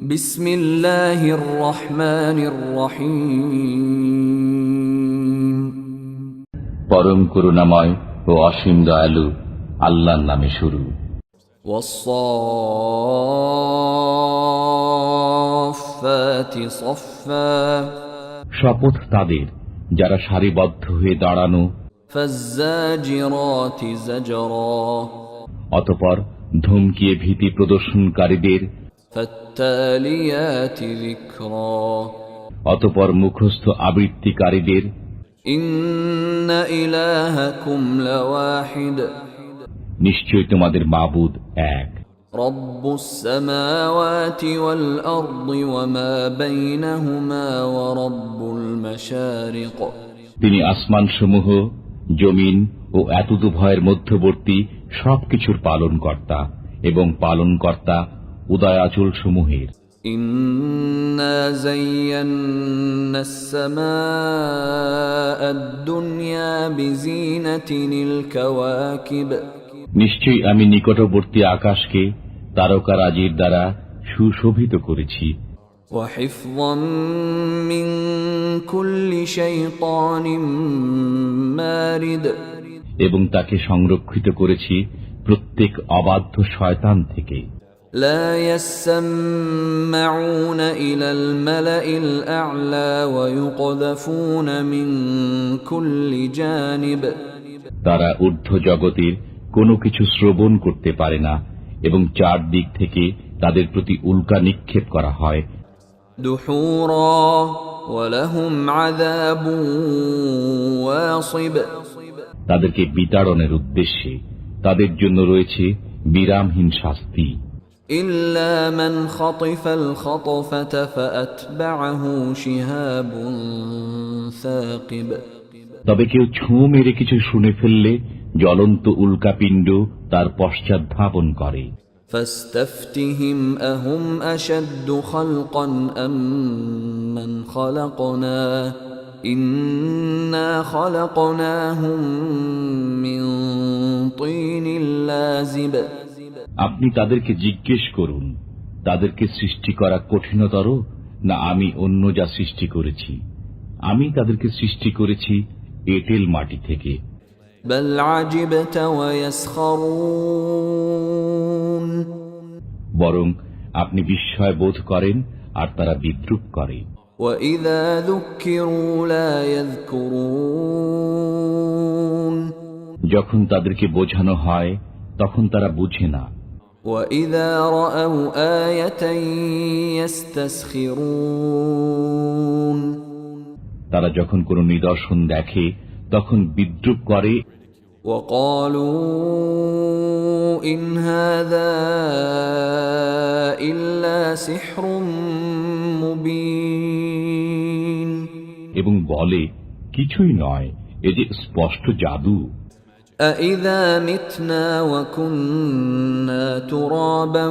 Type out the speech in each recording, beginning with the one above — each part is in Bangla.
বিসমিল্লাহির রহমানির রহিম। পরম করুণাময় ও অসীম দয়ালু আল্লাহর নামে শুরু। ওয়াস-সাফফাতি সাফফা। শপথ তাদের যারা সারিবদ্ধ হয়ে দাঁড়ানো। ফাজ্জাজিরাতি জাজরা। অতঃপর ধমকিয়ে ভীতি প্রদর্শনকারীদের। ফাত্তালিয়াতি যিকরা। অতঃপর মুখস্থ আবৃত্তিকারীদের। ইন্না ইলাহাকুম লাওয়াহিদ। নিশ্চয় তোমাদের মাবুদ এক। রব্বুস সামাওয়াতি ওয়াল আরদি ওয়া মা বাইনাহুমা ওয়া রব্বুল মাশারিক। তিনি আসমানসমূহ, জমিন ও এতদুভয়ের মধ্যবর্তী সবকিছুর পালনকর্তা এবং পালনকর্তা উদয়াচল সমূহের। ইন্না যায়্যানাস সামাআদ দুনিয়া বিজিনাতিনিল কাওয়াকিব। নিশ্চয়ই আমি নিকটবর্তী আকাশকে তারকারাজির দ্বারা সুশোভিত করেছি। ওয়া হিফযাম মিন কুল্লি শাইতানিম মারিদ। এবং তাকে সংরক্ষিত করেছি প্রত্যেক অবাধ্য শয়তান থেকে। লা ইয়াসমাউনা ইলাল মালাইল আ'লা ওয়া ইউকযাফুনা মিন কুল্লি জানিব। তারা ঊর্ধ্ব জগতের কোনো কিছু শ্রবণ করতে পারে না এবং চারদিক থেকে তাদের প্রতি উল্কা নিক্ষেপ করা হয়। দুহুরা ওয়া লাহুম আযাবুন ওয়াসিব। তাদেরকে বিতাড়নের উদ্দেশ্যে তাদের জন্য রয়েছে বিরামহীন শাস্তি। ইল্লা মান খাতিফাল খাতফাতা ফাআতবা'হু শিহাবুন সাকিব। তবে কেউ ছুঁ মেরে কিছু শুনে ফেললে জ্বলন্ত উল্কাপিণ্ড তার পশ্চাৎ ধাপন করে। ফাস্তাফতিহিম আহুম আশাদ্দু খালকান আম্মান খালাকনা ইন্না খালাকনাহুম মিন তিনিল লাযিব। আপনি তাদেরকে জিজ্ঞেস করুন, তাদেরকে সৃষ্টি করা কঠিনতর না আমি অন্য যা সৃষ্টি করেছি? আমি তাদেরকে সৃষ্টি করেছি এঁটেল মাটি থেকে। বাল আজিবতা ওয়া ইয়াসখারুন। বরং আপনি বিস্ময় বোধ করেন আর তারা বিদ্রূপ করে। ওয়া ইযা যুক্কিরু লা ইয়াযকুরুন। যখন তাদেরকে বোঝানো হয় তখন তারা বুঝে না। ওয়া ইযা রাআউ আয়াতান ইস্তাসখিরুন। তারা যখন কোনো নিদর্শন দেখে তখন বিদ্রূপ করে। وقالوا إن هذا إلا سحر مبين। এবং বলে কিছুই নয়, এ যে স্পষ্ট জাদু। أإذا متنا وكنا ترابا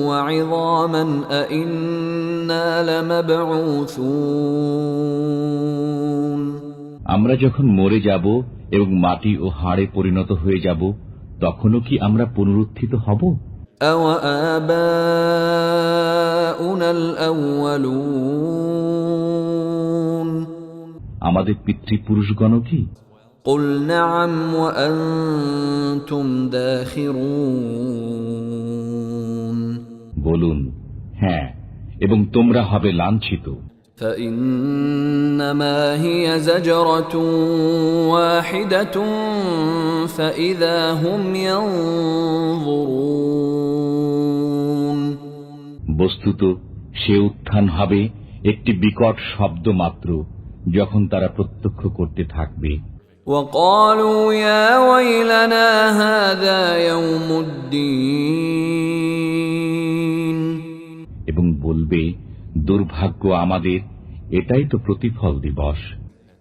وعظاما أإنا لمبعوثون। আমরা যখন মরে যাব এবং মাটি ও হাড়ে পরিণত হয়ে যাব, তখনও কি আমরা পুনরুত্থিত হব? أَوَآبَاؤُنَا الْأَوَّلُونَ। আমাদের পিতৃপুরুষগণ কি? قُلْ نَعَمْ وَأَنْتُمْ دَاخِرُونَ। বলুন হ্যাঁ, এবং তোমরা হবে লাঞ্ছিত। فَإِنَّمَا هِيَ زَجْرَةٌ وَاحِدَةٌ فَإِذَا هُمْ يَنظُرُونَ। বস্তুত সে উত্থান হবে একটি বিকট শব্দ মাত্র, যখন তারা প্রত্যক্ষ করতে থাকবে। وَقَالُوا يَا وَيْلَنَا هَذَا يَوْمُ الدِّينِ। এবং বলবে দুর্ভাগ্য আমাদের, এটাই তো প্রতিফল দিবস।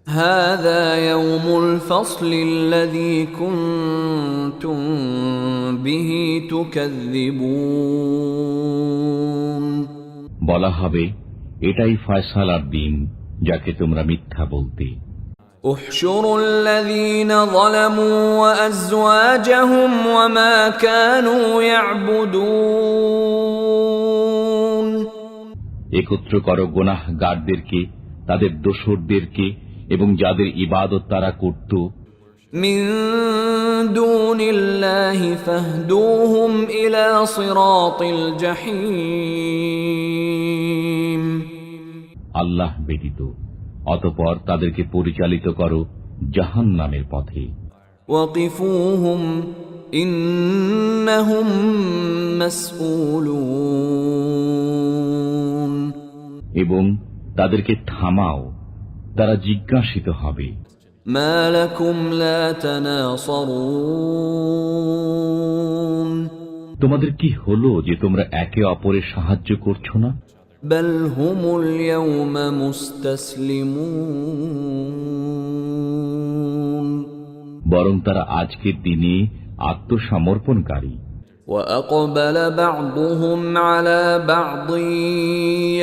هَذَا يَوْمُ الْفَصْلِ الَّذِي كُنتُم بِهِ تُكَذِّبُونَ। বলা হবে এটাই ফয়সালার দিন, যাকে তোমরা মিথ্যা বলতে। احشروا الذين ظلموا وأزواجهم وما كانوا يعبدون। একত্র করো গুনাহগারদেরকে, তাদের দোসরদেরকে এবং যাদের ইবাদত তারা করত من دون الله فاهدوهم إلى صراط الجحيم আল্লাহ ব্যতীত, অতঃপর তাদেরকে পরিচালিত করো জাহান্নামের পথে। وقفوهم إنهم مسؤولون এবং তাদেরকে থামাও, তারা জিজ্ঞাসিত হবে। ما لكم لا تناصرون তোমাদের কি হলো যে তোমরা একে অপরের সাহায্য করছো না? بل هم اليوم مستسلمون বরং তারা আজকের দিনে আত্মসমর্পণকারী। وأقبل بعضهم على بعض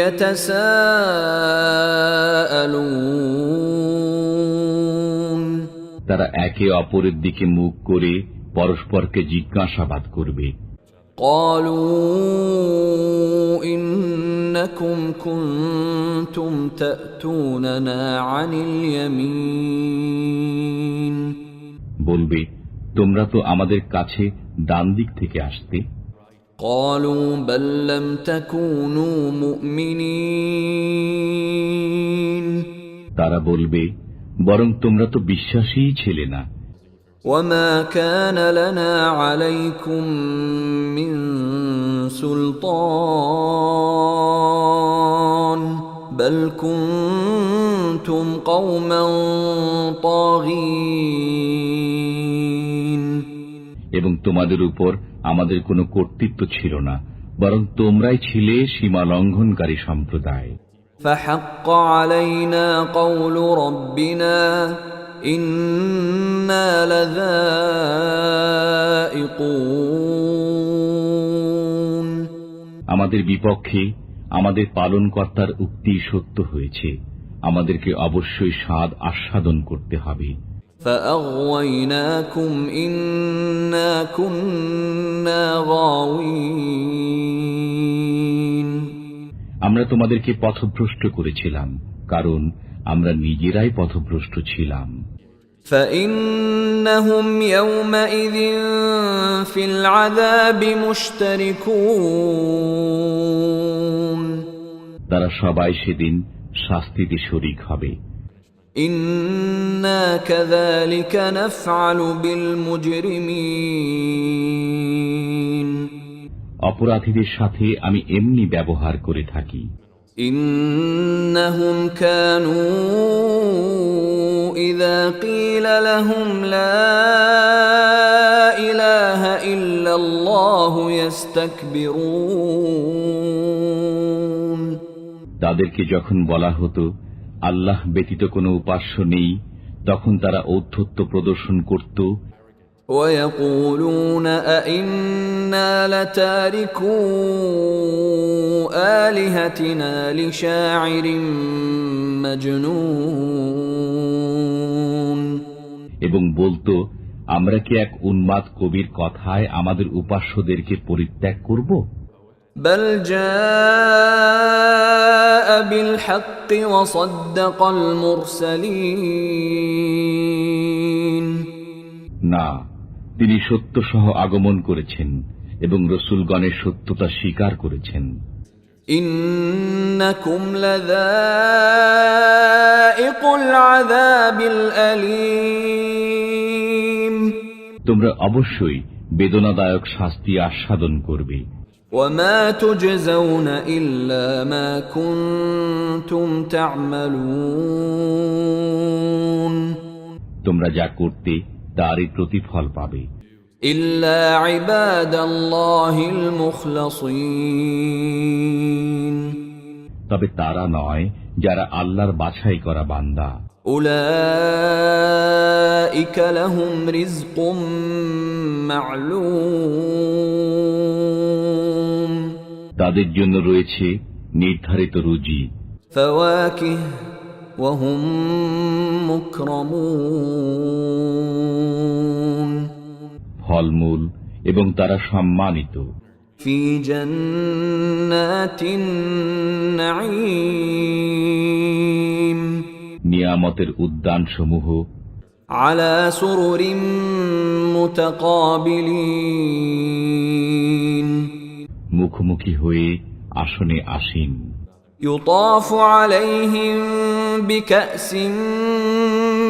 يتساءلون তারা একে অপরের দিকে মুখ করে পরস্পরকে জিজ্ঞাসাবাদ করবে। قالوا إنكم كنتم تأتوننا عن اليمين বলবে, তোমরা তো আমাদের কাছে ডান দিক থেকে আসতে। قالوا بل لم تكونوا مؤمنين তারা বলবে, বরং তোমরা তো বিশ্বাসীই ছিলে না। وما كان لنا عليكم من سلطان بل كنتم قوما طاغين এবং তোমাদের উপর আমাদের কোনো কর্তৃত্ব ছিল না, বরং তোমরাই ছিলে সীমা লঙ্ঘনকারী সম্প্রদায়। فحق علينا قول ربنا إنا لذائقون আমাদের বিপক্ষে আমাদের পালনকর্তার উক্তি সত্য হয়েছে, আমাদেরকে অবশ্যই স্বাদ আস্বাদন করতে হবে। فأغويناكم إنا كنا غاوين আমরা তোমাদেরকে পথভ্রষ্ট করেছিলাম, কারণ আমরা নিজেরাই পথভ্রষ্ট ছিলাম। فإنهم يومئذ في العذاب مشتركون তারা সবাই সেদিন শাস্তিতে শরীক হবে। إنا كذلك نفعل بالمجرمين অপরাধীদের সাথে আমি এমনি ব্যবহার করে থাকি। إنهم كانوا إذا قيل لهم لا إله إلا الله يستكبرون তাদেরকে যখন বলা হতো আল্লাহ ব্যতীত কোনো উপাস্য নেই, তখন তারা ঔদ্ধত্য প্রদর্শন করত ويقولون أئنا لتاركو آلهتنا لشاعر مجنون এবং বলতো, আমরা কি এক উন্মাদ কবির কথায় আমাদের উপাস্যদেরকে পরিত্যাগ করব? بل جاء بالحق وصدق المرسلين না, তিনি সত্য সহ আগমন করেছেন এবং রসূলগণের সত্যতা স্বীকার করেছেন। إنكم لذائق العذاب الأليم তোমরা অবশ্যই বেদনাদায়ক শাস্তি আস্বাদন করবে। وما تجزون إلا ما كنتم تعملون তোমরা যা করতে তারই প্রতিফল পাবে। إلا عباد الله المخلصين তবে তারা নয় যারা আল্লাহর বাছাই করা বান্দা। أولئك لهم رزق معلوم তাদের জন্য রয়েছে নির্ধারিত রুজি। فواكه وهم مكرمون ফলমূল এবং তারা সম্মানিত। في جنات النعيم নিয়ামতের উদ্যানসমূহ على سرر متقابلين মুখোমুখি হয়ে আসনে আসীন। يطاف عليهم بكأس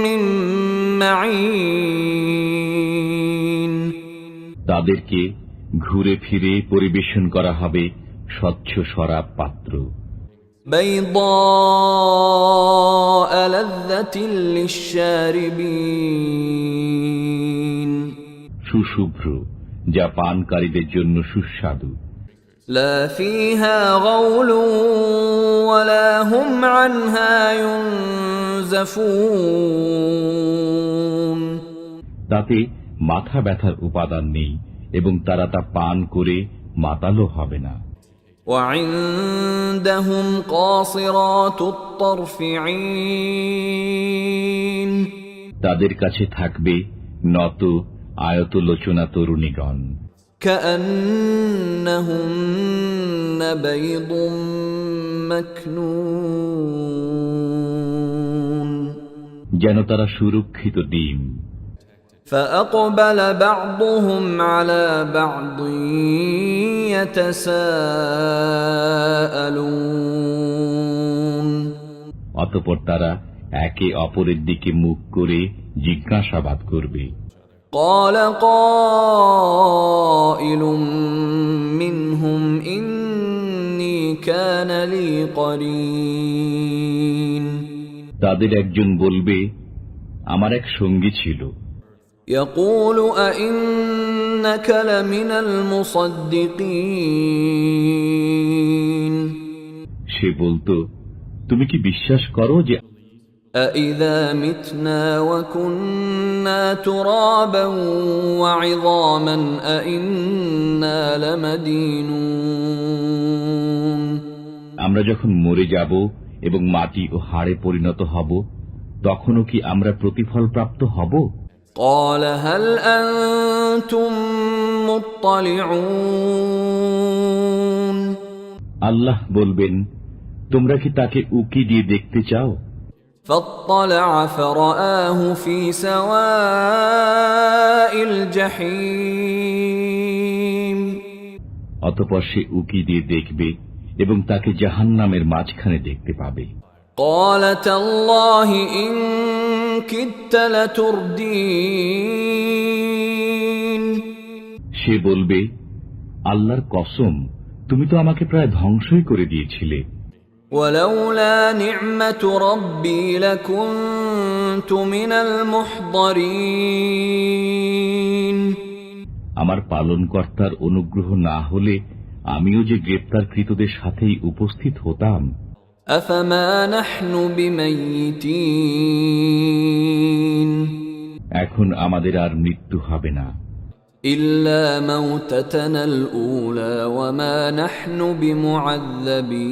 من معين তাদেরকে ঘুরে ফিরে পরিবেশন করা হবে স্বচ্ছ শরাব পাত্র, بيضاء لذة للشاربين সুশুভ্র, যা পানকারীদের জন্য সুস্বাদু। لا فيها غول ولا هم عنها ينزفون তাতে মাথা ব্যথার উপাদান নেই এবং তারা তা পান করে মাতালো হবে না। وعندهم قاصرات الطرف عين তাদের কাছে থাকবে নত আয়তলোচনা তরুণীগণ, كأنهن بيض مكنون যেন তারা সুরক্ষিত ডিম। فأقبل بعضهم على بعض يتساءلون অতঃপর তারা একে অপরের দিকে মুখ করে জিজ্ঞাসাবাদ করবে। قال قائل منهم إني كان لي قرين তাদের একজন বলবে, আমার এক সঙ্গী ছিল। يقول أئنك لمن المصدقين সে বলতো, তুমি কি বিশ্বাস করো যে أإذا متنا وكنا ترابا وعظاما أإنا لمدينون আমরা যখন মরে যাব এবং মাটি ও হাড়ে পরিণত হব, তখনও কি আমরা প্রতিফল প্রাপ্ত হব? قال هل أنتم مطلعون আল্লাহ বলবেন, তোমরা কি তাকে উকি দিয়ে দেখতে চাও? فاطلع فرآه في سواء الجحيم অতঃপর সে উকি দিয়ে দেখবে এবং তাকে জাহান্নামের মাঝখানে দেখতে পাবে। قال تالله إن كدت لتردين সে বলবে, আল্লাহর কসম, তুমি তো আমাকে প্রায় ধ্বংসই করে দিয়েছিলে। ولولا نعمة ربي لكنت من المحضرين আমার পালনকর্তার অনুগ্রহ না হলে আমিও যে গ্রেপ্তারকৃতদের সাথেই উপস্থিত হতাম। أفما نحن بميتين এখন আমাদের আর মৃত্যু হবে না, إلا موتتنا الأولى وما نحن بمعذبين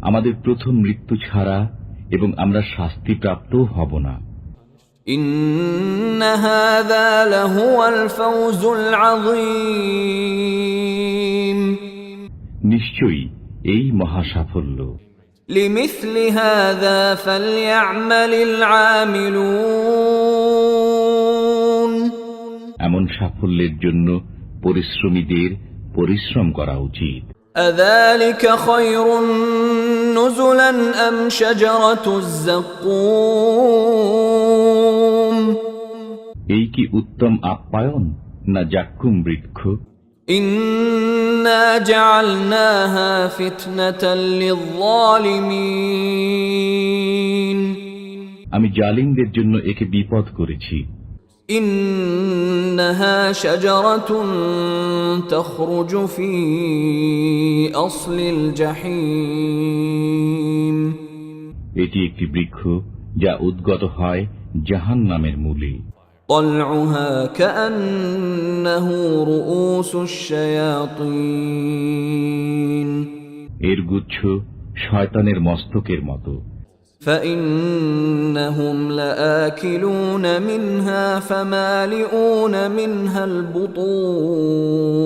আমাদের প্রথম মৃত্যু ছাড়া, এবং আমরা শাস্তিপ্রাপ্তও হব না। إن هذا لهو الفوز العظيم নিশ্চয়ই এই মহা সাফল্য। لمثل هذا فليعمل العاملون এমন সাফল্যের জন্য পরিশ্রমীদের পরিশ্রম করা উচিত। أذلك خير نزلا أم شجرة الزقوم এই কি উত্তম আপ্যায়ন, না জাক্কুম বৃক্ষ? إنا جعلناها فتنة للظالمين আমি জালিমদের জন্য একে বিপদ করেছি। إنها شجرة تخرج في أصل الجحيم এটি একটি বৃক্ষ যা উদ্গত হয় জাহান্নামের মূলে। طلعها كأنه رؤوس الشياطين এর গুচ্ছ শয়তানের মস্তকের মতো। فإنهم لآكلون منها فمالئون منها البطون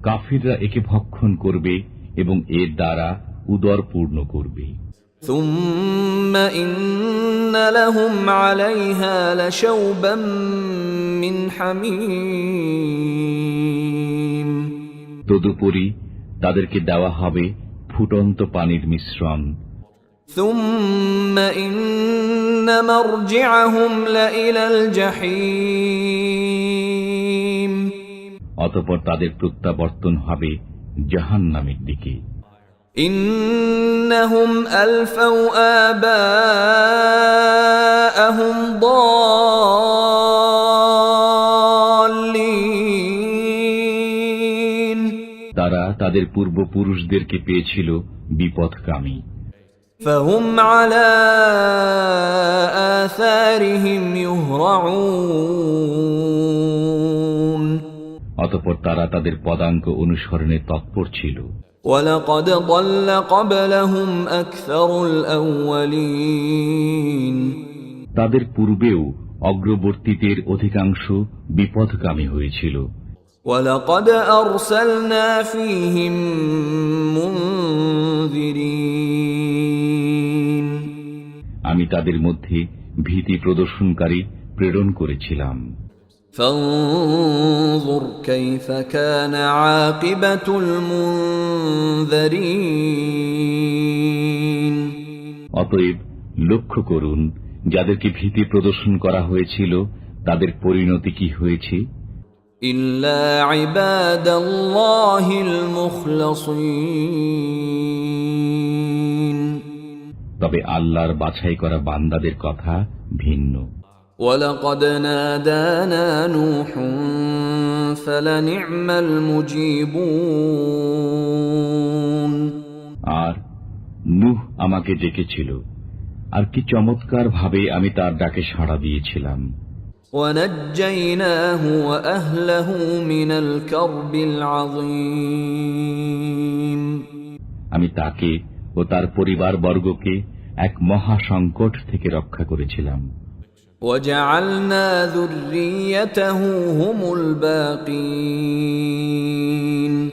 কাফিররা একে ভক্ষণ করবে এবং এর দ্বারা উদর পূর্ণ করবে। ثم إن لهم عليها لشوبا من حميم তদুপরি তাদেরকে দেওয়া হবে ফুটন্ত পানির মিশ্রণ। ثم إن مرجعهم لإلى الجحيم অতঃপর তাদের প্রত্যাবর্তন হবে জাহান্নামের দিকে। إنهم ألفوا آباءهم ضالين তারা তাদের পূর্বপুরুষদেরকে পেয়েছিল বিপথগামী। فهم على آثارهم يهرعون অতঃপর তারা তাদের পদাঙ্ক অনুসরণে তৎপর ছিল। وَلَقَدْ ضَلَّ قَبْلَهُمْ أَكْثَرُ الْأَوَّلِينَ তাদের পূর্বেও অগ্রবর্তীদের অধিকাংশ বিপথগামী হয়েছিল। وَلَقَدْ أَرْسَلْنَا فِيهِمْ مُنذِرِينَ আমি তাদের মধ্যে ভীতি প্রদর্শনকারী প্রেরণ করেছিলাম। فانظر كيف كان عاقبة المنذرين অতএব লক্ষ্য করুন যাদেরকে ভীতি প্রদর্শন করা হয়েছিল তাদের পরিণতি কি হয়েছে। إلا عباد الله المخلصين তবে আল্লাহর বাছাই করা বান্দাদের কথা ভিন্ন। وَلَقَدْ نَادَانَا نُوحٌ فَلَنِعْمَ الْمُجِيبُونَ আর নূহ আমাকে ডেকেছিল, আর কি চমৎকার ভাবে আমি তার ডাকে সাড়া দিয়েছিলাম। وَنَجَّيْنَاهُ وَأَهْلَهُ مِنَ الْكَرْبِ الْعَظِيمِ আমি তাকে ও তার পরিবারবর্গকে এক মহা সংকট থেকে রক্ষা করেছিলাম। وَجَعَلْنَا ذُرِّيَّتَهُ هُمُ الْبَاقِينَ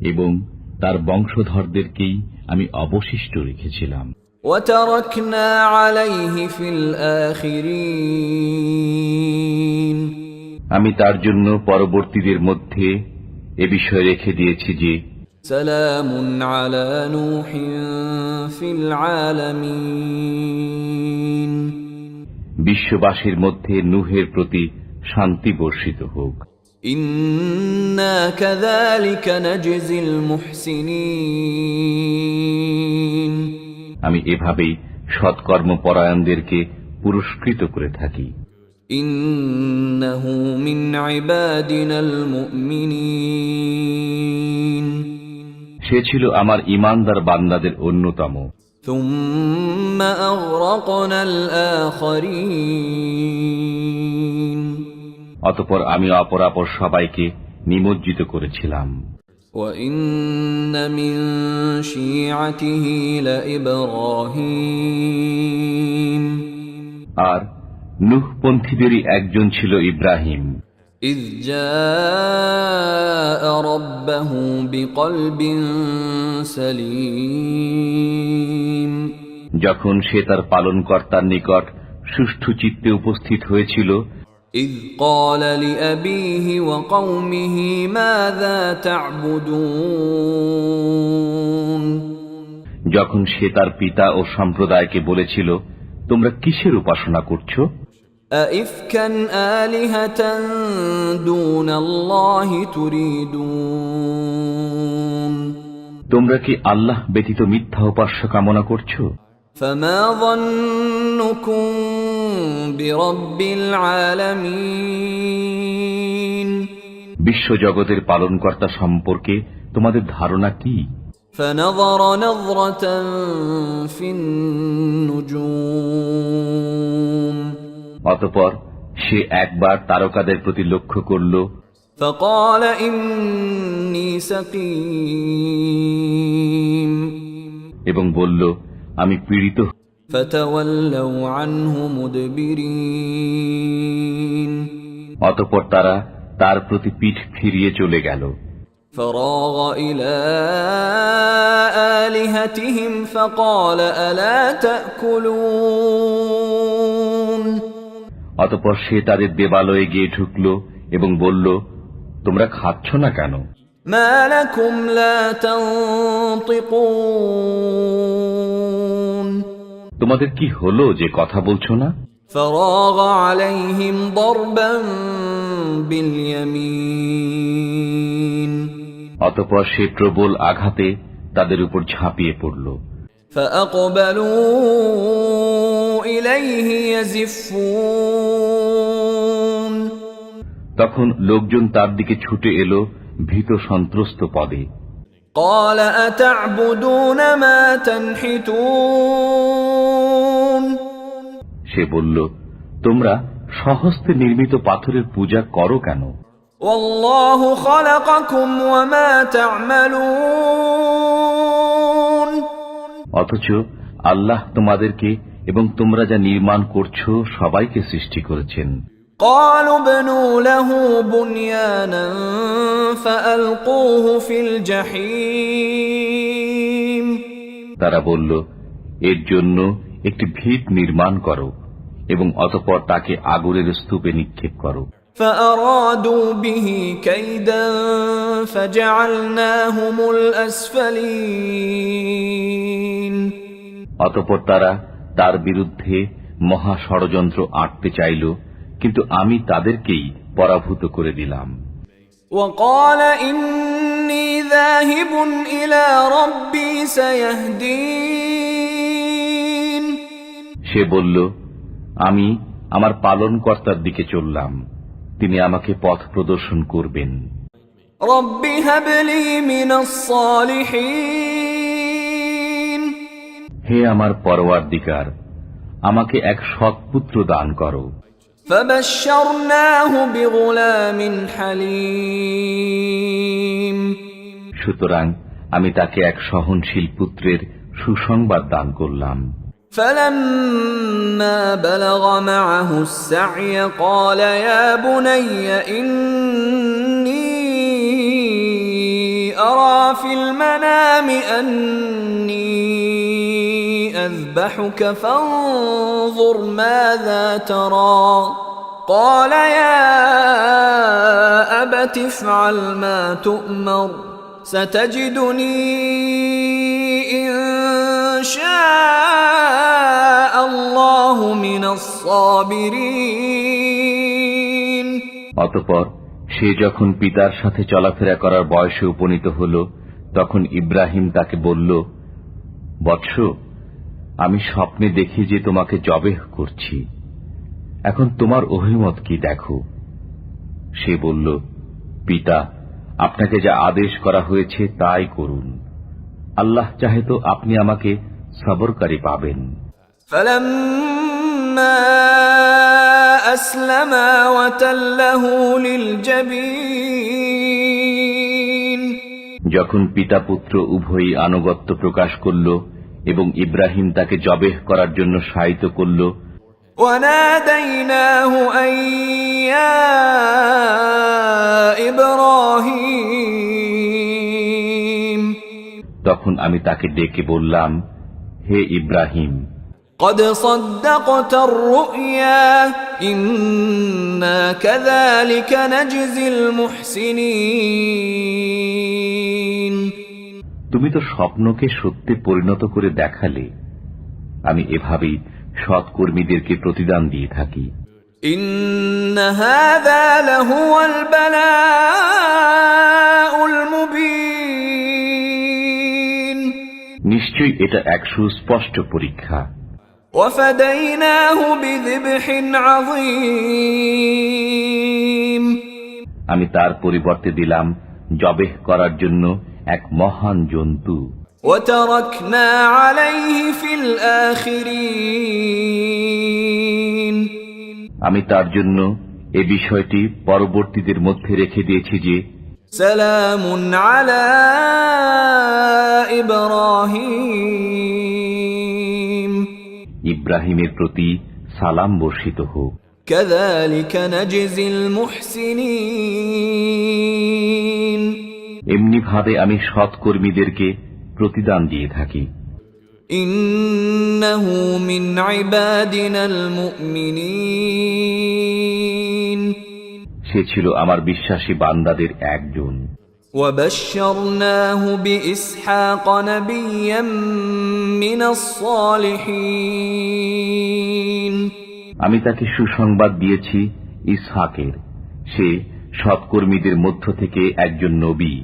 এবং তার বংশধরদেরকেই আমি অবশিষ্ট রেখেছিলাম। وَتَرَكْنَا عَلَيْهِ فِي الْآخِرِينَ আমি তার জন্য পরবর্তীদের মধ্যে এ বিষয় রেখে দিয়েছি যে سَلَامٌ عَلَى نُوحٍ فِي الْعَالَمِينَ বিশ্ববাসীর মধ্যে নূহের প্রতি শান্তি বর্ষিত হোক। إِنَّا كَذَلِكَ نَجْزِي الْمُحْسِنِينَ আমি এভাবেই সৎকর্মপরায়ণদেরকে পুরস্কৃত করে থাকি। إِنَّهُ مِنْ عِبَادِنَا الْمُؤْمِنِينَ সে ছিল আমার ঈমানদার বান্দাদের অন্যতম। ثُمَّ أَغْرَقْنَا الْآخَرِينَ অতঃপর আমি অপরাপর সবাইকে নিমজ্জিত করেছিলাম। وَإِنَّ مِن شِيعَتِهِ لَإِبْرَاهِيمَ আর নূহপন্থীদেরই একজন ছিল ইব্রাহিম। إِذْ جَاءَ رَبَّهُ بِقَلْبٍ سَلِيمٍ যখন সে তার পালনকর্তার নিকট সুষ্ঠু চিত্তে উপস্থিত হয়েছিল। إِذْ قَالَ لِأَبِيهِ وَقَوْمِهِ مَاذَا تَعْبُدُونَ যখন সে তার পিতা ও সম্প্রদায়কে বলেছিল, তোমরা কিসের উপাসনা করছো? أَئِفْكًا آلِهَةً دُونَ اللَّهِ تُرِيدُونَ তোমরা কি আল্লাহ ব্যতীত মিথ্যা উপাস্য কামনা করছো? فَمَا ظَنُّكُمْ بِرَبِّ الْعَالَمِينَ বিশ্বজগতের পালনকর্তা সম্পর্কে তোমাদের ধারণা কি? فَنَظَرَ نَظْرَةً فِي النُّجُومِ অতঃপর সে একবার তারকাদের প্রতি লক্ষ্য করল। فَقَالَ إِنِّي سَقِيمٌ এবং বলল, আমি পীড়িত فتولوا عنه مدبرين অতঃপর তারা তার প্রতি পিঠ ফিরিয়ে চলে গেল। فراغ إلى آلهتهم فقال ألا تأكلون অতঃপর সে তাদের দেবালয়ে গিয়ে ঢুকল এবং বলল, তোমরা খাচ্ছ না কেন? ما لكم لا تنطقون তোমাদের কি হলো যে কথা বলছো না? فراغ عليهم ضربا باليمين অতঃপর সে প্রবল আঘাতে তাদের উপর ঝাঁপিয়ে পড়ল। فأقبلوا إليه يزفون তখন লোকজন তার দিকে ছুটে এলো ভীত সন্ত্রস্ত পদে। قال أتعبدون ما تنحتون সে বলল, তোমরা স্বহস্তে নির্মিত পাথরের পূজা করো কেন? والله خلقكم وما تعملون অথচ আল্লাহ তোমাদেরকে এবং তোমরা যা নির্মাণ করছো সবাইকে সৃষ্টি করেছেন। قالوا ابنوا له بنيانا فألقوه في الجحيم তারা বলল, এর জন্য একটি ভিত নির্মাণ করো এবং অতঃপর তাকে আগুনের স্তূপে নিক্ষেপ করো। فأرادوا به كيدا فجعلناهم الأسفلين অতঃপর তারা তার বিরুদ্ধে মহা ষড়যন্ত্র আঁটতে চাইল, কিন্তু আমি তাদেরকেই পরাভূত করে দিলাম। وقال إني ذاهب إلى ربي سيهدين সে বলল, আমি আমার পালনকর্তার দিকে চললাম, তিনি আমাকে পথ প্রদর্শন করবেন। رب هب لي من الصالحين হে আমার পরওয়ারদিগার, আমাকে এক সৎপুত্র দান করো। فبشرناه بغلام حليم সুতরাং আমি তাকে এক সহনশীল পুত্রের সুসংবাদ দান করলাম। فلما بلغ معه السعي قال يا بني إني أرى في المنام أني أذبحك فانظر ماذا ترى قال يا أبت افعل ما تؤمر ستجدني إن شاء الله من الصابرين অতঃপর সে যখন পিতার সাথে চলাফেরা করার বয়সে উপনীত হল, তখন ইব্রাহিম তাকে বলল, বৎস, আমি স্বপ্নে দেখি যে তোমাকে জবেহ করছি, এখন তোমার অভিমত কি দেখো। সে বলল, পিতা, আপনাকে যা আদেশ করা হয়েছে তাই করুন, আল্লাহ চাহে তো আপনি আমাকে সবরকারী পাবেন। فلما أسلما وتله للجبين যখন পিতা পুত্র উভয়ই আনুগত্য প্রকাশ করল এবং ইব্রাহিম তাকে জবেহ করার জন্য শায়িত করল, وناديناه أن يا إبراهيم তখন আমি তাকে ডেকে বললাম, হে ইব্রাহিম, قد صدقت الرؤيا إنا كذلك نجزي المحسنين তুমি তো স্বপ্নকে সত্যে পরিণত করে দেখালে, আমি এভাবেই সৎকর্মীদেরকে প্রতিদান দিয়ে থাকি। إن هذا لهو البلاء المبين নিশ্চয়ই এটা এক সুস্পষ্ট পরীক্ষা। وفديناه بذبح عظيم আমি তার পরিবর্তে দিলাম জবেহ করার জন্য এক মহান জন্তু। وتركنا عليه في الآخرين আমি তার জন্য এ বিষয়টি পরবর্তীদের মধ্যে রেখে দিয়েছি যে سلام على إبراهيم ইব্রাহিমের প্রতি সালাম বর্ষিত হোক। كذلك نجزي المحسنين এমনি ভাবে আমি সৎকর্মীদেরকে প্রতিদান দিয়ে থাকি। إنه من عبادنا المؤمنين সে ছিল আমার বিশ্বাসী বান্দাদের একজন। وبشرناه بإسحاق نبيا من الصالحين আমি তাকে সুসংবাদ দিয়েছি ইসহাকের, সে সৎকর্মীদের মধ্য থেকে একজন নবী।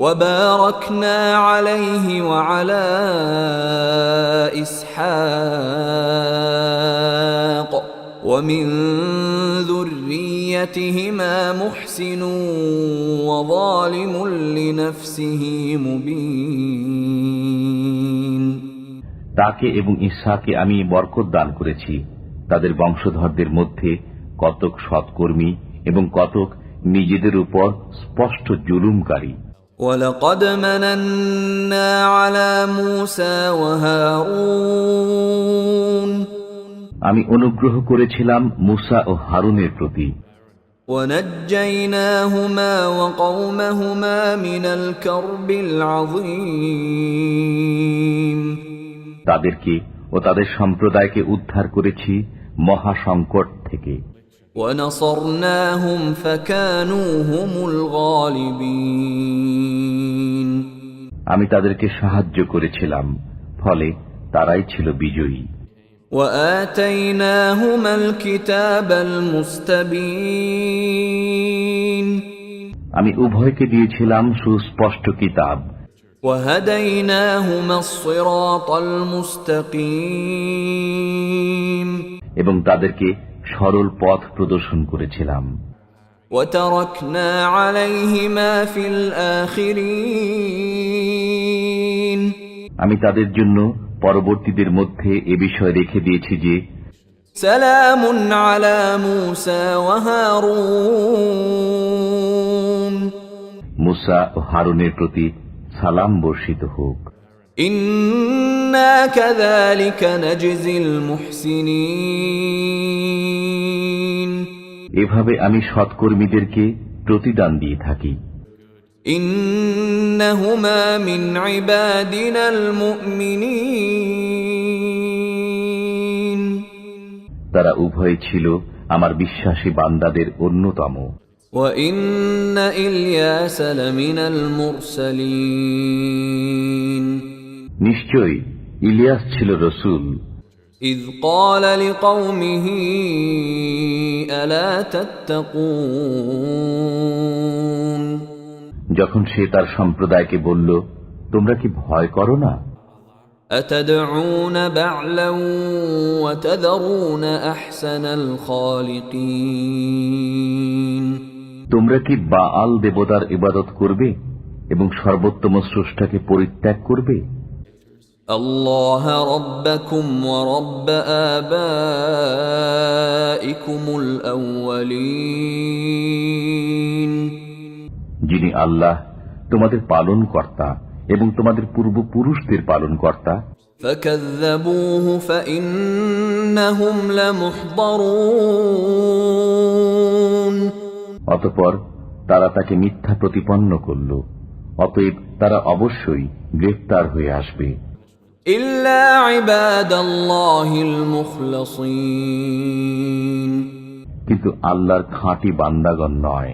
وباركنا عليه وعلى إسحاق ومن ذريتهما محسن وظالم لنفسه مبين তাকে এবং ইসহাকে আমি বরকত দান করেছি, তাদের বংশধরদের মধ্যে কতক সৎকর্মী এবং কতক নিজেদের উপর স্পষ্ট জুলুমকারী। ولقد مننا على موسى وهارون আমি অনুগ্রহ করেছিলাম মুসা ও হারুনের প্রতি। ونجيناهما وقومهما من الكرب العظيم তাদেরকে ও তাদের সম্প্রদায়কে উদ্ধার করেছি মহা সংকট থেকে। ونصرناهم فكانوا هم الغالبين আমি তাদেরকে সাহায্য করেছিলাম, ফলে তারাই ছিল বিজয়ী। وآتيناهما الكتاب المستبين আমি উভয়কে দিয়েছিলাম সুস্পষ্ট কিতাব। وهديناهما الصراط المستقيم এবং তাদেরকে সরল পথ প্রদর্শন করেছিলাম। وتركنا عليهما في الآخرين আমি তাদের জন্য পরবর্তীদের মধ্যে এ বিষয় রেখে দিয়েছি যে سلام على موسى وهارون মুসা ও হারুনের প্রতি সালাম বর্ষিত হোক। إنا كذلك نجزي المحسنين এভাবে আমি সৎকর্মীদেরকে প্রতিদান দিয়ে থাকি। إنهما من عبادنا المؤمنين তারা উভয় ছিল আমার বিশ্বাসী বান্দাদের অন্যতম। وإن إلياس لمن المرسلين নিশ্চয়ই ইলিয়াস ছিল রসূল। إذ قال لقومه ألا تتقون যখন সে তার সম্প্রদায়কে বলল, তোমরা কি ভয় করো না? أتدعون بعلا وتذرون أحسن الخالقين তোমরা কি বাআল দেবতার ইবাদত করবে এবং সর্বোত্তম স্রষ্টাকে পরিত্যাগ করবে? الله ربكم ورب آبائكم الأولين যিনি আল্লাহ তোমাদের পালন কর্তা এবং তোমাদের পূর্বপুরুষদের পালন কর্তা। فكذبوه فإنهم لمحضرون অতঃপর তারা তাকে মিথ্যা প্রতিপন্ন করল, অতএব তারা অবশ্যই গ্রেফতার হয়ে আসবে। إلا عباد الله المخلصين কিন্তু আল্লাহর খাঁটি বান্দাগণ নয়।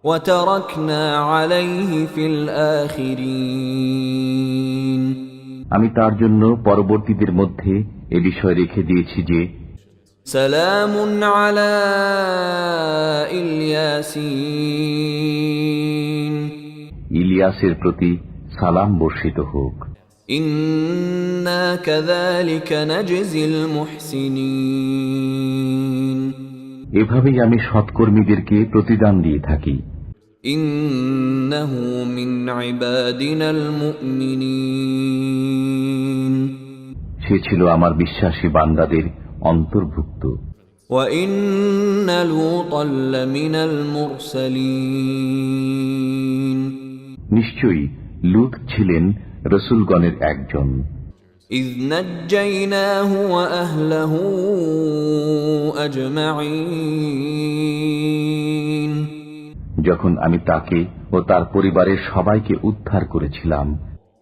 وتركنا عليه في الآخرين আমি তার জন্য পরবর্তীদের মধ্যে এ বিষয় রেখে দিয়েছি যে سلام على الياسين ইলিয়াসের প্রতি সালাম বর্ষিত হোক। إنا كذلك نجزي المحسنين এভাবেই আমি সৎকর্মীদেরকে প্রতিদান দিয়ে থাকি। إنه من عبادنا المؤمنين সে ছিল আমার বিশ্বাসী বান্দাদের অন্তর্ভুক্ত। وإن لوطا لمن المرسلين নিশ্চয়ই লূত ছিলেন রসূলগণের একজন। إذ نجيناه وأهله أجمعين যখন আমি তাকে ও তার পরিবারের সবাইকে উদ্ধার করেছিলাম,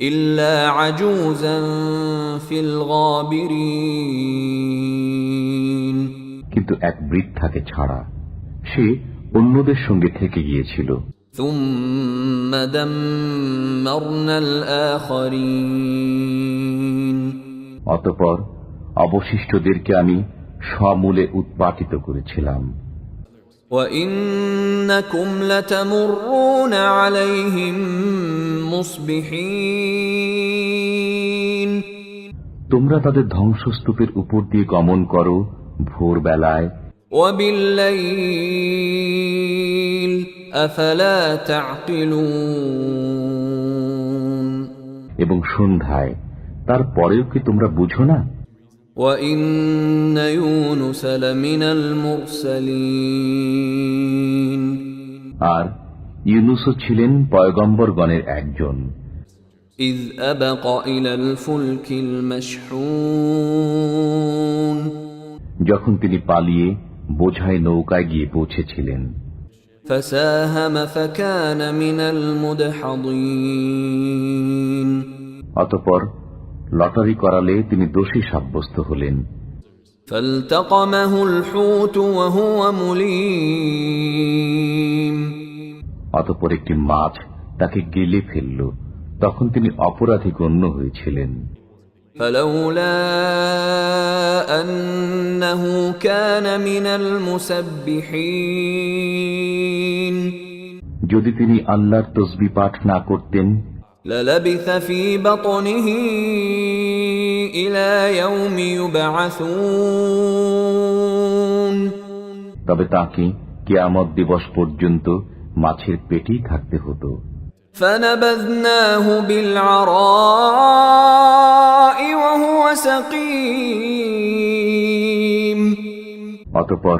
إلا عجوزا في الغابرين কিন্তু এক বৃদ্ধাকে ছাড়া, সে অন্যদের সঙ্গে থেকে গিয়েছিল। ثم دمرنا الآخرين অতঃপর অবশিষ্টদেরকে আমি সমূলে উৎপাটিত করেছিলাম। وَإِنَّكُمْ لَتَمُرُّونَ عَلَيْهِمْ مُصْبِحِينَ তোমরা তাদের ধ্বংসস্তূপের উপর দিয়ে গমন করো ভোরবেলায়, وَبِاللَّيْلِ أَفَلَا تَعْقِلُونَ এবং সন্ধ্যায়, তারপরেও কি তোমরা বুঝো না? وَإِنَّ يُونُسَ لَمِنَ الْمُرْسَلِينَ আর ইউনুসও ছিলেন পয়গম্বরগণের একজন। إِذْ أَبَقَ إِلَى الْفُلْكِ الْمَشْحُونِ যখন তিনি পালিয়ে বোঝাই নৌকায় গিয়ে পৌঁছেছিলেন, فَسَاهَمَ فَكَانَ مِنَ الْمُدْحَضِينَ অতঃপর লটারি করালে তিনি দোষী সাব্যস্ত হলেন। فَالْتَقَمَهُ الْحُوتُ وَهُوَ مُلِيمٌ অতঃপর একটি মাছ তাকে গিলে ফেলল, তখন তিনি অপরাধী গণ্য হয়েছিলেন। فَلَوْلَا أَنَّهُ كَانَ مِنَ الْمُسَبِّحِينَ যদি তিনি আল্লাহর তসবিহ পাঠ না করতেন, لَلَبِثَ فِي بَطْنِهِ إِلَى يَوْمِ يُبْعَثُونَ তবে তাকে কিয়ামত দিবস পর্যন্ত মাছের পেটেই থাকতে হতো। فَنَبَذْنَاهُ بِالْعَرَاءِ وَهُوَ سَقِيمٌ অতঃপর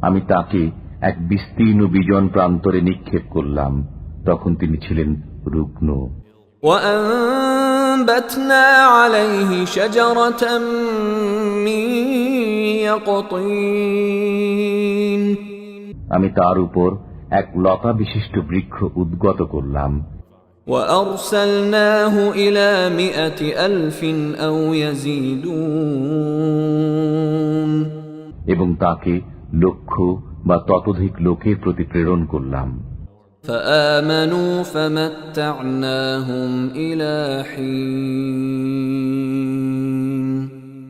আমি তাকে এক বিস্তীর্ণ বিজন প্রান্তরে নিক্ষেপ করলাম, তখন তিনি ছিলেন রুগ্ন। وَأَنبَتْنَا عَلَيْهِ شَجَرَةً مِّن يَقْطِينٍ আমি তার উপর এক লতা বিশিষ্ট বৃক্ষ উদ্গত করলাম। وَأَرْسَلْنَاهُ إِلَى 100,000 أَوْ يَزِيدُونَ এবং তাকে লক্ষ বা ততোধিক লোকের প্রতি প্রেরণ করলাম। فآمنوا فمتعناهم إلى حين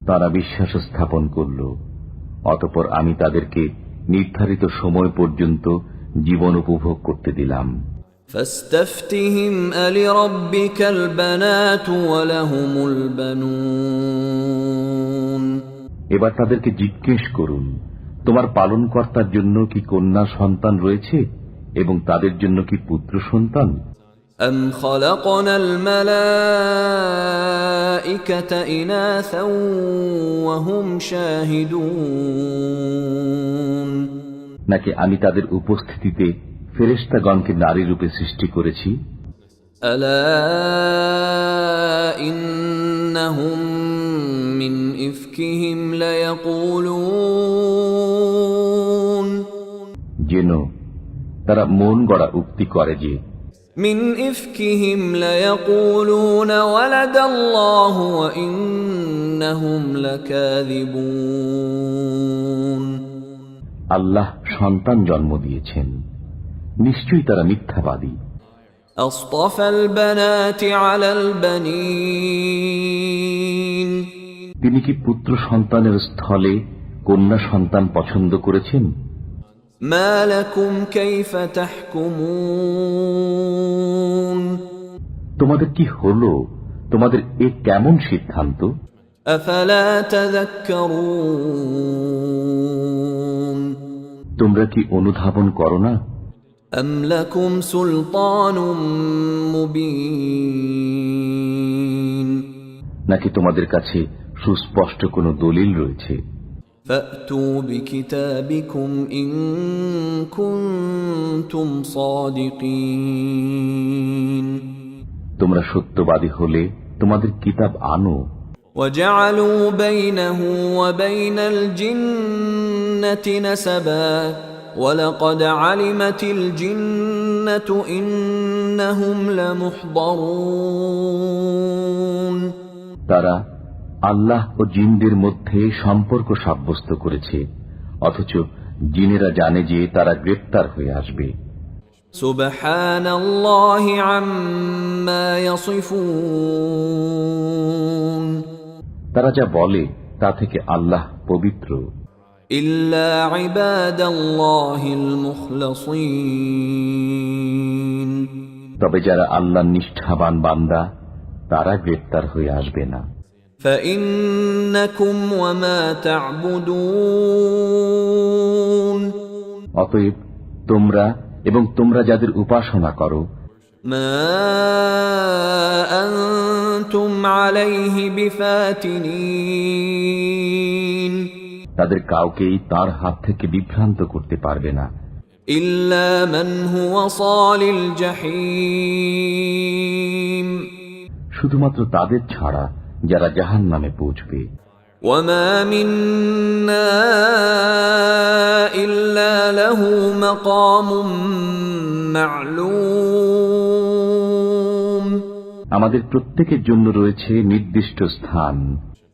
তারা বিশ্বাস স্থাপন করল, অতঃপর আমি তাদেরকে নির্ধারিত সময় পর্যন্ত জীবন উপভোগ করতে দিলাম। فاستفتهم ألربك البنات ولهم البنون এবার তাদেরকে জিজ্ঞেস করুন, তোমার পালনকর্তার জন্য কি কন্যা সন্তান রয়েছে এবং তাদের জন্য কি পুত্র সন্তান? أم خلقنا الملائكة إناثا وهم شاهدون নাকি আমি তাদের উপস্থিতিতে ফেরেশতাগণকে নারী রূপে সৃষ্টি করেছি? ألا إنهم من إفكهم ليقولون যেন তারা মন গড়া উক্তি করে যে من إفكهم ليقولون ولد الله وإنهم لكاذبون আল্লাহ সন্তান জন্ম দিয়েছেন, নিশ্চয়ই তারা মিথ্যাবাদী। أصطفى البنات على البنين তিনি কি পুত্র সন্তানের স্থলে কন্যা সন্তান পছন্দ করেছেন? ما لكم كيف تحكمون তোমাদের কি হলো? তোমাদের এ কেমন সিদ্ধান্ত? أفلا تذكرون তোমরা কি অনুধাবন করো না? أم لكم سلطان مبين নাকি তোমাদের কাছে সুস্পষ্ট কোনো দলিল রয়েছে? فأتوا بكتابكم إن كنتم صادقين তোমরা সত্যবাদী হলে তোমাদের কিতাব আনো। وجعلوا بينه وبين الجنة نسبا ولقد علمت الجنة إنهم لمحضرون তারা আল্লাহ ও জিনদের মধ্যে সম্পর্ক সাব্যস্ত করেছে, অথচ জিনেরা জানে যে তারা গ্রেপ্তার হয়ে আসবে। سبحان الله عما يصفون তারা যা বলে তা থেকে আল্লাহ পবিত্র। إلا عباد الله المخلصين তবে যারা আল্লাহর নিষ্ঠাবান বান্দা তারা গ্রেপ্তার হয়ে আসবে না। فإنكم وما تعبدون অতএব তোমরা এবং তোমরা যাদের উপাসনা করো ما أنتم عليه بفاتنين তাদের কাউকেই তার হাত থেকে বিভ্রান্ত করতে পারবে না, إلا من هو صال الجحيم শুধুমাত্র তাদের ছাড়া যারা জাহান্নামে পৌঁছবে। وما منا إلا له مقام معلوم আমাদের প্রত্যেকের জন্য রয়েছে নির্দিষ্ট স্থান।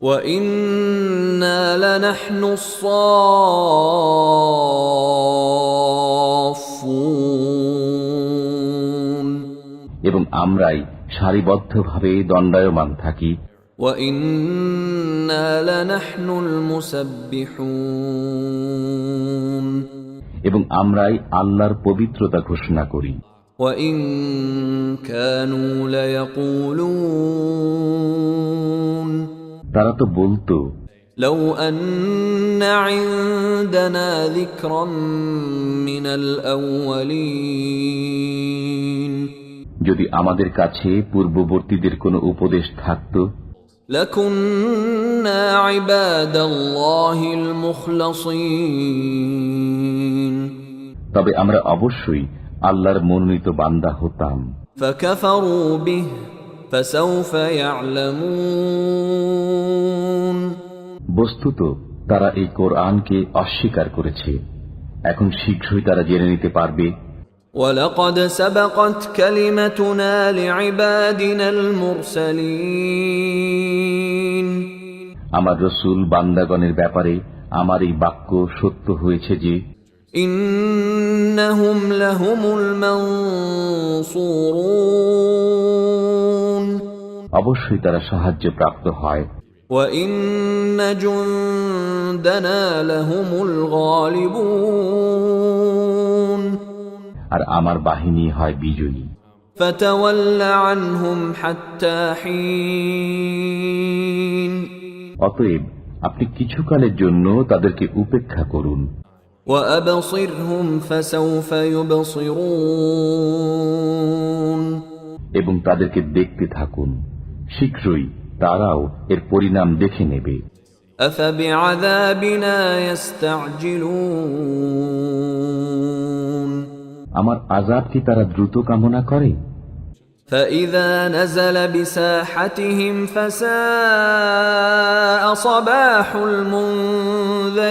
وإنا لنحن الصافون এবং আমরাই সারিবদ্ধভাবে দণ্ডায়মান থাকি। وإنا لنحن المسبحون এবং আমরাই আল্লাহর পবিত্রতা ঘোষণা করি। وإن كانوا ليقولون তারা তো বলতো, لو أن عندنا ذكرا من الأولين যদি আমাদের কাছে পূর্ববর্তীদের কোনো উপদেশ থাকত لكنا عباد الله المخلصين তবে আমরা অবশ্যই আল্লাহর মনোনীত বান্দা হতাম। فكفروا به فسوف يعلمون বস্তুত তারা এই কোরআনকে অস্বীকার করেছে, এখন শীঘ্রই তারা জেনে নিতে পারবে। ولقد سبقت كلمتنا لعبادنا المرسلين আমার রসূল বান্দাগণের ব্যাপারে আমার এই বাক্য সত্য হয়েছে যে إنهم لهم المنصورون অবশ্যই তারা সাহায্য প্রাপ্ত হয়। وإن جندنا لهم الغالبون আর আমার বাহিনী হয় বিজয়ী। فتول عنهم حتى حين অতএব আপনি কিছুকালের জন্য তাদেরকে উপেক্ষা করুন وأبصرهم فسوف يبصرون এবং তাদেরকে দেখতে থাকুন, শীঘ্রই তারাও এর পরিণাম দেখে নেবে। أفبعذابنا يستعجلون আমার আযাব কি তারা দ্রুত কামনা করে? فإذا نزل بساحتهم فساء صباح المنذرين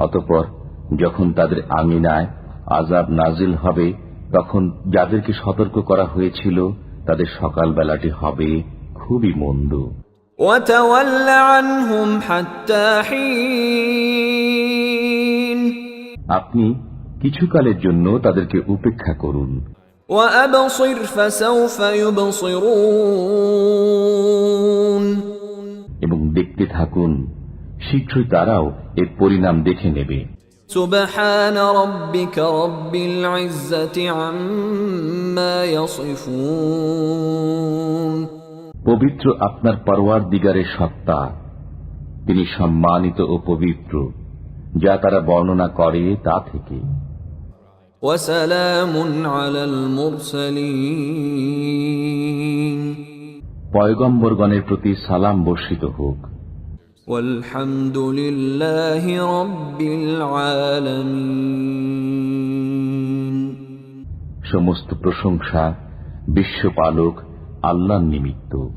অতঃপর যখন তাদের আঙিনায় আযাব নাজিল হবে তখন যাদেরকে সতর্ক করা হয়েছিল তাদের সকালবেলাটি হবে খুবই মন্দ। وتول عنهم حتى حين আপনি কিছুকালের জন্য তাদেরকে উপেক্ষা করুন وأبصر فسوف يبصرون এবং দেখতে থাকুন, শীঘ্রই তারাও এর পরিণাম দেখে নেবে। سبحان ربك رب العزة عما يصفون পবিত্র আপনার পরওয়ারদিগারের সত্তা, তিনি সম্মানিত ও পবিত্র যা তারা বর্ণনা করে তা থেকে। وسلام على المرسلين পয়গম্বরগণের প্রতি সালাম বর্ষিত হোক। والحمد لله رب العالمين। সমস্ত প্রশংসা বিশ্বপালক আল্লাহর নিমিত্ত।